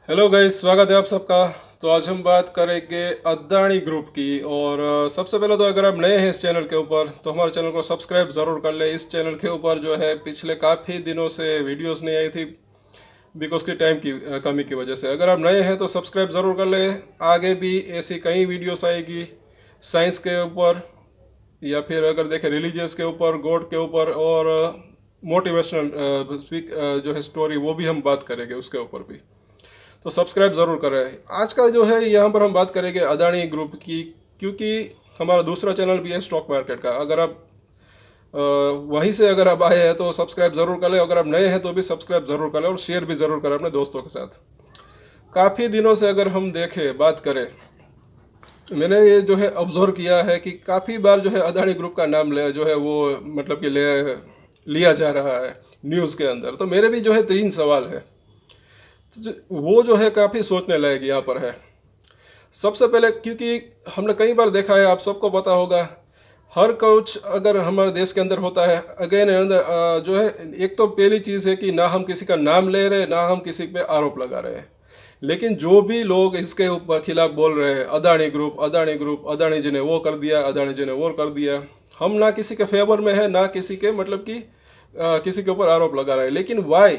Hello guys, स्वागत है आप सबका। तो आज हम बात करेंगे अदानी ग्रुप की। और सबसे पहले तो अगर आप नए हैं इस चैनल के ऊपर तो हमारे चैनल को सब्सक्राइब ज़रूर कर ले। इस चैनल के ऊपर जो है पिछले काफ़ी दिनों से वीडियोस नहीं आई थी बिकॉज की टाइम की कमी की वजह से। अगर आप नए हैं तो सब्सक्राइब ज़रूर कर ले। आगे भी ऐसी कई वीडियोस आएगी साइंस के ऊपर, या फिर अगर देखें रिलीजियस के ऊपर, गॉड के ऊपर, और मोटिवेशनल स्पीक जो है स्टोरी, वो भी हम बात करेंगे उसके ऊपर भी। तो सब्सक्राइब ज़रूर करें। आज का जो है यहाँ पर हम बात करेंगे अदानी ग्रुप की, क्योंकि हमारा दूसरा चैनल भी है स्टॉक मार्केट का। अगर आप वहीं से अगर आप आए हैं तो सब्सक्राइब ज़रूर कर लें। अगर आप नए हैं तो भी सब्सक्राइब ज़रूर करें और शेयर भी ज़रूर करें अपने दोस्तों के साथ। काफ़ी दिनों से अगर हम देखें, बात करें, मैंने ये जो है ऑब्जर्व किया है कि काफ़ी बार जो है अदानी ग्रुप का नाम ले जो है वो मतलब कि लिया जा रहा है न्यूज़ के अंदर। तो मेरे भी जो है 3 सवाल है, वो जो है काफ़ी सोचने लायक यहाँ पर है। सबसे पहले, क्योंकि हमने कई बार देखा है, आप सबको पता होगा, हर कुछ अगर हमारे देश के अंदर होता है, अगेन जो है, एक तो पहली चीज़ है कि ना हम किसी का नाम ले रहे, ना हम किसी पे आरोप लगा रहे हैं, लेकिन जो भी लोग इसके खिलाफ बोल रहे हैं, अदानी ग्रुप, अदानी ग्रुप, अदानी जी ने वो कर दिया, अदानी जी ने वो कर दिया, हम ना किसी के फेवर में है, ना किसी के मतलब कि किसी के ऊपर आरोप लगा रहे हैं। लेकिन वाई,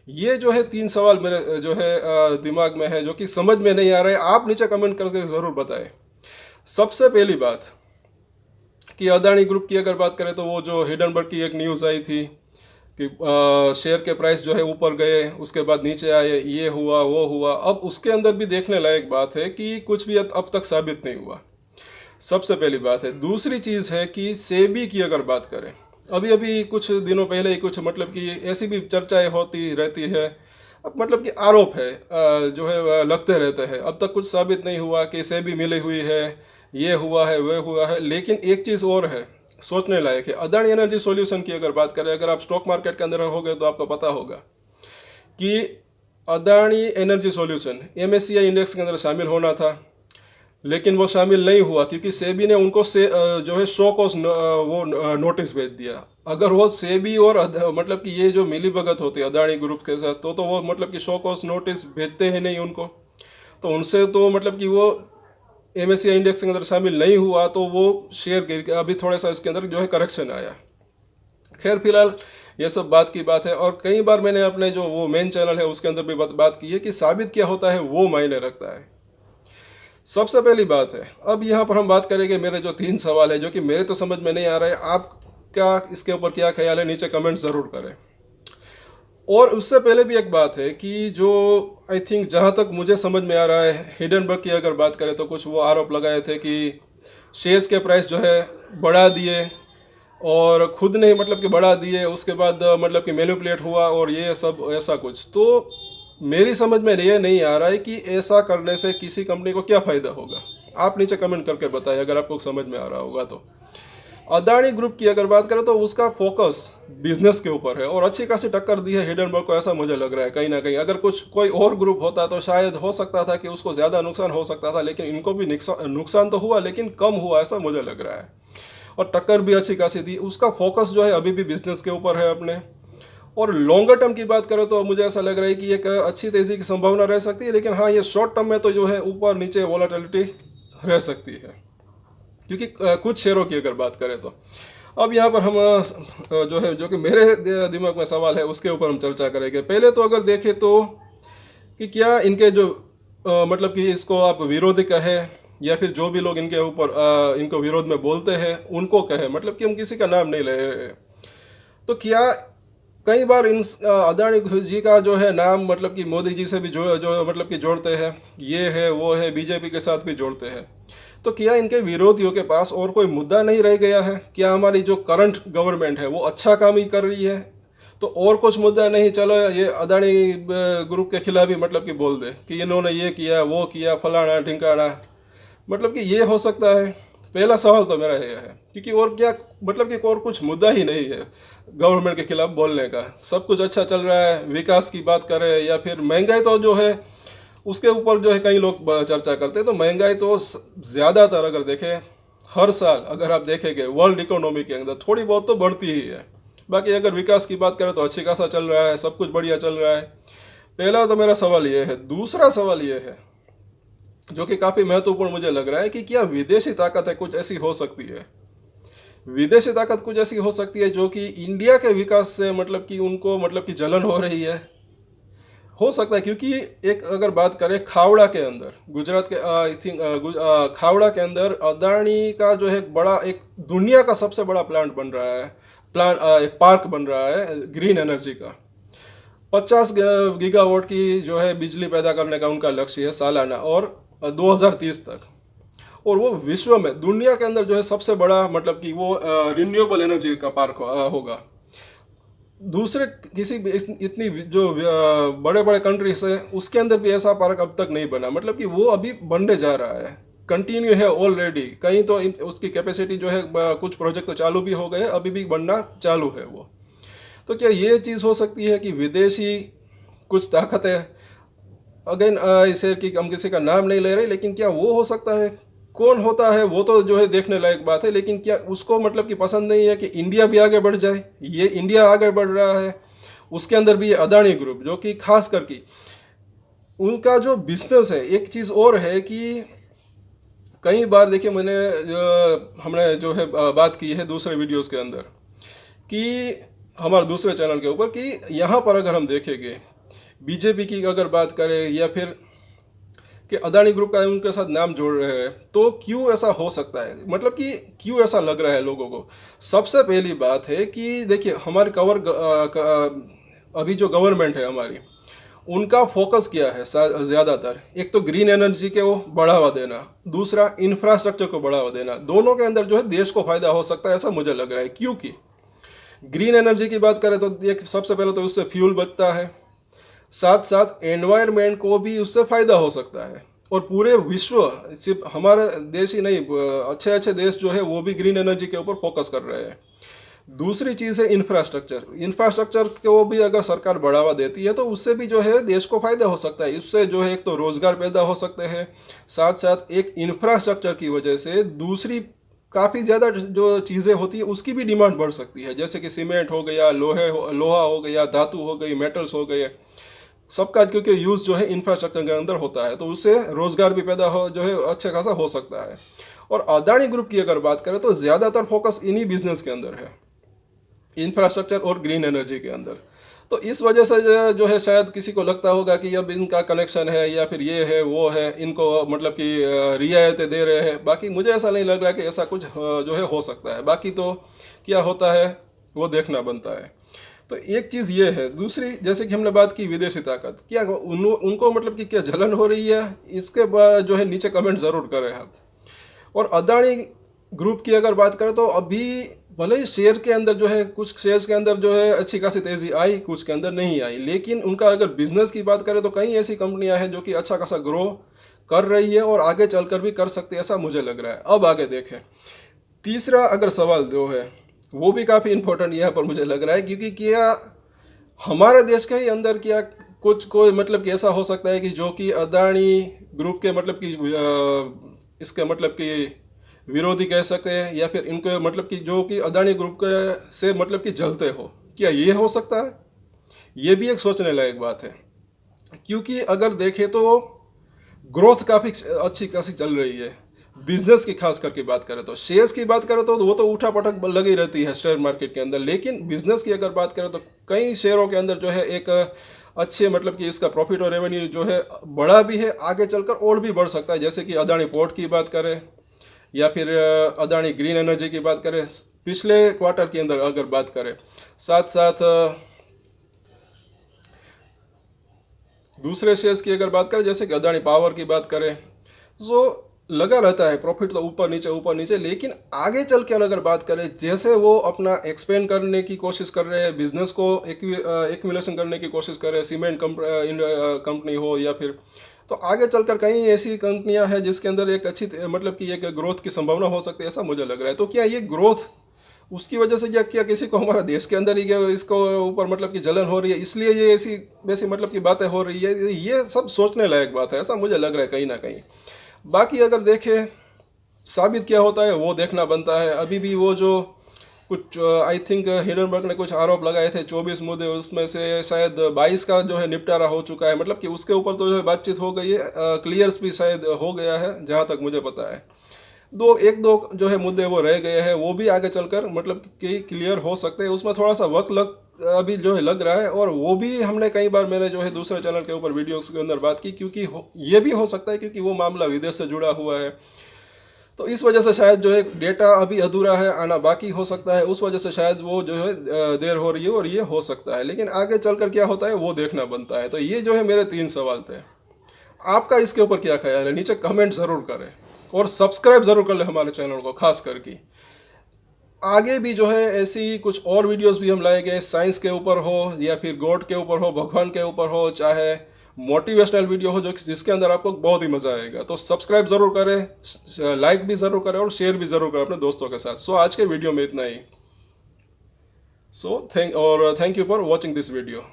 ये जो है 3 सवाल मेरे जो है दिमाग में है, जो कि समझ में नहीं आ रहे। आप नीचे कमेंट करके ज़रूर बताएं। सबसे पहली बात कि अदानी ग्रुप की अगर बात करें तो वो जो हिडनबर्ग की एक न्यूज़ आई थी कि शेयर के प्राइस जो है ऊपर गए, उसके बाद नीचे आए, ये हुआ वो हुआ। अब उसके अंदर भी देखने लायक बात है कि कुछ भी अब तक साबित नहीं हुआ। सबसे पहली बात है। दूसरी चीज़ है कि सेबी की अगर बात करें, अभी अभी कुछ दिनों पहले ही कुछ मतलब कि ऐसी भी चर्चाएं होती रहती है, अब मतलब कि आरोप है जो है लगते रहते हैं। अब तक कुछ साबित नहीं हुआ कि सेबी मिली हुई है, ये हुआ है, वह हुआ है। लेकिन एक चीज़ और है, सोचने लायक है। अदानी एनर्जी सॉल्यूशन की अगर बात करें, अगर आप स्टॉक मार्केट के अंदर रहोगे तो आपको पता होगा कि Adani energy solution MSCI index के अंदर शामिल होना था, लेकिन वो शामिल नहीं हुआ क्योंकि सेबी ने उनको जो है शो कॉज वो नोटिस भेज दिया। अगर वो सेबी और मतलब कि ये जो मिली भगत होती है अदानी ग्रुप के साथ, तो वो मतलब कि शो कॉज नोटिस भेजते हैं नहीं उनको, तो उनसे तो मतलब कि वो MSCI इंडेक्स के अंदर शामिल नहीं हुआ, तो वो शेयर गिर गया। अभी थोड़ा सा इसके अंदर जो है करेक्शन आया। खैर, फिलहाल ये सब बात की बात है, और कई बार मैंने अपने जो वो मेन चैनल है उसके अंदर भी बात की है कि साबित क्या होता है वो मायने रखता है। सबसे पहली बात है, अब यहाँ पर हम बात करेंगे मेरे जो 3 सवाल है जो कि मेरे तो समझ में नहीं आ रहे। आप क्या इसके ऊपर क्या ख्याल है, नीचे कमेंट ज़रूर करें। और उससे पहले भी एक बात है कि जो आई थिंक जहाँ तक मुझे समझ में आ रहा है, हिडनबर्ग की अगर बात करें तो कुछ वो आरोप लगाए थे कि शेयर्स के प्राइस जो है बढ़ा दिए, और खुद नहीं मतलब कि बढ़ा दिए, उसके बाद मतलब कि मैनिपुलेट हुआ और ये सब ऐसा कुछ। तो मेरी समझ में ये नहीं आ रहा है कि ऐसा करने से किसी कंपनी को क्या फ़ायदा होगा। आप नीचे कमेंट करके बताएं अगर आपको समझ में आ रहा होगा तो। अदानी ग्रुप की अगर बात करें तो उसका फोकस बिजनेस के ऊपर है, और अच्छी खासी टक्कर दी है हिडनबर्ग को, ऐसा मुझे लग रहा है कहीं ना कहीं। अगर कोई और ग्रुप होता तो शायद हो सकता था कि उसको ज़्यादा नुकसान हो सकता था, लेकिन इनको भी नुकसान तो हुआ लेकिन कम हुआ, ऐसा मुझे लग रहा है। और टक्कर भी अच्छी खासी दी। उसका फोकस जो है अभी भी बिजनेस के ऊपर है अपने। और लॉन्गर टर्म की बात करें तो मुझे ऐसा लग रहा है कि एक अच्छी तेज़ी की संभावना रह सकती है, लेकिन हाँ, ये शॉर्ट टर्म में तो जो है ऊपर नीचे वॉलेटिलिटी रह सकती है, क्योंकि कुछ शेयरों की अगर बात करें तो। अब यहाँ पर हम जो है, जो कि मेरे दिमाग में सवाल है, उसके ऊपर हम चर्चा करेंगे। पहले तो अगर देखें तो कि क्या इनके जो मतलब कि इसको आप विरोधी कहे, या फिर जो भी लोग इनके ऊपर इनको विरोध में बोलते हैं उनको कहे, मतलब कि हम किसी का नाम नहीं ले रहे, तो क्या कई बार इन अदानी जी का जो है नाम मतलब कि मोदी जी से भी जो मतलब कि जोड़ते हैं, ये है वो है, बीजेपी के साथ भी जोड़ते हैं। तो क्या इनके विरोधियों के पास और कोई मुद्दा नहीं रह गया है? क्या हमारी जो करंट गवर्नमेंट है वो अच्छा काम ही कर रही है, तो और कुछ मुद्दा नहीं, चलो ये अदानी ग्रुप के खिलाफ ही मतलब कि बोल दे कि इन्होंने ये किया, वो किया, फलाना ढिंकाना, मतलब कि ये हो सकता है। पहला सवाल तो मेरा ये है, क्योंकि और क्या मतलब कि और कुछ मुद्दा ही नहीं है गवर्नमेंट के खिलाफ बोलने का। सब कुछ अच्छा चल रहा है, विकास की बात करें या फिर महंगाई, तो जो है उसके ऊपर जो है कई लोग चर्चा करते हैं। तो महंगाई तो ज़्यादातर अगर देखें, हर साल अगर आप देखेंगे वर्ल्ड इकोनॉमी के अंदर थोड़ी बहुत तो बढ़ती ही है। बाकी अगर विकास की बात करें तो अच्छी खासा चल रहा है, सब कुछ बढ़िया चल रहा है। पहला तो मेरा सवाल ये है। दूसरा सवाल ये है जो कि काफ़ी महत्वपूर्ण मुझे लग रहा है कि क्या विदेशी ताकतें कुछ ऐसी हो सकती है, विदेशी ताकत कुछ ऐसी हो सकती है जो कि इंडिया के विकास से मतलब कि उनको मतलब कि जलन हो रही है। हो सकता है, क्योंकि एक अगर बात करें खावड़ा के अंदर, गुजरात के आई थिंक खावड़ा के अंदर अदानी का जो है बड़ा एक दुनिया का सबसे बड़ा प्लांट बन रहा है, एक पार्क बन रहा है ग्रीन एनर्जी का। 50 गीगावाट की जो है बिजली पैदा करने का उनका लक्ष्य है सालाना, और 2030 तक। और वो विश्व में दुनिया के अंदर जो है सबसे बड़ा मतलब कि वो रिन्यूएबल एनर्जी का पार्क होगा। दूसरे किसी भी इतनी जो बड़े बड़े कंट्रीज है उसके अंदर भी ऐसा पार्क अब तक नहीं बना, मतलब कि वो अभी बनने जा रहा है, कंटिन्यू है ऑलरेडी। कहीं तो उसकी कैपेसिटी जो है कुछ प्रोजेक्ट तो चालू भी हो गए, अभी भी बनना चालू है वो। तो क्या ये चीज़ हो सकती है कि विदेशी कुछ ताकतें, अगेन इसे कि हम किसी का नाम नहीं ले रहे, लेकिन क्या वो हो सकता है? कौन होता है वो तो जो है देखने लायक बात है, लेकिन क्या उसको मतलब कि पसंद नहीं है कि इंडिया भी आगे बढ़ जाए? ये इंडिया आगे बढ़ रहा है, उसके अंदर भी ये अदानी ग्रुप जो कि खास करके उनका जो बिजनेस है। एक चीज़ और है कि कई बार देखिए हमने जो है बात की है दूसरे वीडियोस के अंदर कि हमारे दूसरे चैनल के ऊपर कि यहाँ पर अगर हम देखेंगे बीजेपी की अगर बात करें या फिर कि अदानी ग्रुप का उनके साथ नाम जोड़ रहे हैं, तो क्यों ऐसा हो सकता है, मतलब कि क्यों ऐसा लग रहा है लोगों को? सबसे पहली बात है कि देखिए हमारे अभी जो गवर्नमेंट है हमारी, उनका फोकस क्या है ज़्यादातर? एक तो ग्रीन एनर्जी के वो बढ़ावा देना, दूसरा इंफ्रास्ट्रक्चर को बढ़ावा देना। दोनों के अंदर जो है देश को फायदा हो सकता है ऐसा मुझे लग रहा है, क्योंकि ग्रीन एनर्जी की बात करें तो एक सबसे पहले तो उससे फ्यूल बचता है, साथ साथ एनवायरनमेंट को भी उससे फ़ायदा हो सकता है। और पूरे विश्व, सिर्फ हमारा देश ही नहीं, अच्छे अच्छे देश जो है वो भी ग्रीन एनर्जी के ऊपर फोकस कर रहे हैं। दूसरी चीज़ है इंफ्रास्ट्रक्चर को भी अगर सरकार बढ़ावा देती है तो उससे भी जो है देश को फ़ायदा हो सकता है। उससे जो है एक तो रोज़गार पैदा हो सकते हैं, साथ साथ एक इंफ्रास्ट्रक्चर की वजह से दूसरी काफ़ी ज़्यादा जो चीज़ें होती है उसकी भी डिमांड बढ़ सकती है, जैसे कि सीमेंट हो गया, लोहा हो गया, धातु हो गई, मेटल्स हो गए, सबका क्योंकि यूज़ जो है इंफ्रास्ट्रक्चर के अंदर होता है, तो उससे रोज़गार भी पैदा हो जो है अच्छे खासा हो सकता है। और अदानी ग्रुप की अगर बात करें तो ज़्यादातर फोकस इन्हीं बिजनेस के अंदर है, इंफ्रास्ट्रक्चर और ग्रीन एनर्जी के अंदर। तो इस वजह से जो है शायद किसी को लगता होगा कि अब इनका कनेक्शन है या फिर ये है वो है, इनको मतलब कि रियायतें दे रहे हैं। बाकी मुझे ऐसा नहीं लग रहा कि ऐसा कुछ जो है हो सकता है, बाकी तो क्या होता है वो देखना बनता है। तो एक चीज़ ये है। दूसरी, जैसे कि हमने बात की विदेशी ताकत, क्या उनको मतलब कि क्या जलन हो रही है, इसके बाद जो है नीचे कमेंट ज़रूर करें आप। और अदानी ग्रुप की अगर बात करें तो अभी भले ही शेयर के अंदर जो है कुछ शेयर्स के अंदर जो है अच्छी खासी तेज़ी आई, कुछ के अंदर नहीं आई, लेकिन उनका अगर बिजनेस की बात करें तो कई ऐसी कंपनियां हैं जो कि अच्छा खासा ग्रो कर रही है और आगे चलकर भी कर सकती है, ऐसा मुझे लग रहा है। अब आगे देखें, तीसरा अगर सवाल जो है वो भी काफ़ी इंपॉर्टेंट यहाँ पर मुझे लग रहा है, क्योंकि क्या हमारे देश के ही अंदर क्या कुछ कोई मतलब कि ऐसा हो सकता है कि जो कि अदानी ग्रुप के मतलब कि इसके मतलब कि विरोधी कह सकते हैं, या फिर इनके मतलब कि जो कि अदानी ग्रुप के से मतलब कि जलते हो, क्या ये हो सकता है? ये भी एक सोचने लायक बात है, क्योंकि अगर देखें तो ग्रोथ काफ़ी अच्छी खासी चल रही है। बिजनेस की खास करके बात करें तो, शेयर्स की बात करें तो वो तो उठा पटक लगी रहती है शेयर मार्केट के अंदर, लेकिन बिजनेस की अगर बात करें तो कई शेयरों के अंदर जो है एक अच्छे मतलब कि इसका प्रॉफिट और रेवेन्यू जो है बड़ा भी है, आगे चलकर और भी बढ़ सकता है। जैसे कि अदानी पोर्ट की बात करें या फिर अदानी ग्रीन एनर्जी की बात करें, पिछले क्वार्टर के अंदर अगर बात करें, साथ साथ दूसरे शेयर्स की अगर बात करें जैसे कि अदानी पावर की बात करें, तो लगा रहता है प्रॉफिट तो ऊपर नीचे, लेकिन आगे चल के अगर बात करें, जैसे वो अपना एक्सपेंड करने की कोशिश कर रहे हैं, बिजनेस को एक्यूमुलेशन करने की कोशिश कर रहे हैं, सीमेंट कंपनी हो या फिर, तो आगे चलकर कई ऐसी कंपनियां हैं जिसके अंदर एक अच्छी मतलब कि एक ग्रोथ की संभावना हो सकती है, ऐसा मुझे लग रहा है। तो क्या ये ग्रोथ उसकी वजह से क्या किसी को हमारा देश के अंदर ही इसको ऊपर मतलब कि जलन हो रही है, इसलिए ये ऐसी वैसी मतलब की बातें हो रही है? ये सब सोचने लायक बात है, ऐसा मुझे लग रहा है कहीं ना कहीं। बाकी अगर देखें साबित क्या होता है वो देखना बनता है। अभी भी वो जो कुछ आई थिंक हिंडनबर्ग ने कुछ आरोप लगाए थे 24 मुद्दे, उसमें से शायद 22 का जो है निपटारा हो चुका है, मतलब कि उसके ऊपर तो जो है बातचीत हो गई है, क्लियर्स भी शायद हो गया है जहाँ तक मुझे पता है। एक दो जो है मुद्दे वो रह गए हैं, वो भी आगे चलकर मतलब कि क्लियर हो सकते हैं, उसमें थोड़ा सा वक्त अभी जो है लग रहा है। और वो भी हमने कई बार मैंने जो है दूसरे चैनल के ऊपर वीडियोस के अंदर बात की, क्योंकि ये भी हो सकता है क्योंकि वो मामला विदेश से जुड़ा हुआ है, तो इस वजह से शायद जो है डेटा अभी अधूरा है, आना बाकी हो सकता है, उस वजह से शायद वो जो है देर हो रही है, और ये हो सकता है। लेकिन आगे चलकर क्या होता है वो देखना बनता है। तो ये जो है मेरे 3 सवाल थे, आपका इसके ऊपर क्या ख्याल है? नीचे कमेंट ज़रूर करें और सब्सक्राइब ज़रूर कर लें हमारे चैनल को खास करके। आगे भी जो है ऐसी कुछ और वीडियोस भी हम लाएंगे, साइंस के ऊपर हो या फिर गॉड के ऊपर हो, भगवान के ऊपर हो, चाहे मोटिवेशनल वीडियो हो, जो जिसके अंदर आपको बहुत ही मज़ा आएगा। तो सब्सक्राइब ज़रूर करें, लाइक भी ज़रूर करें और शेयर भी ज़रूर करें अपने दोस्तों के साथ। सो आज के वीडियो में इतना ही। Thank you for watching this video.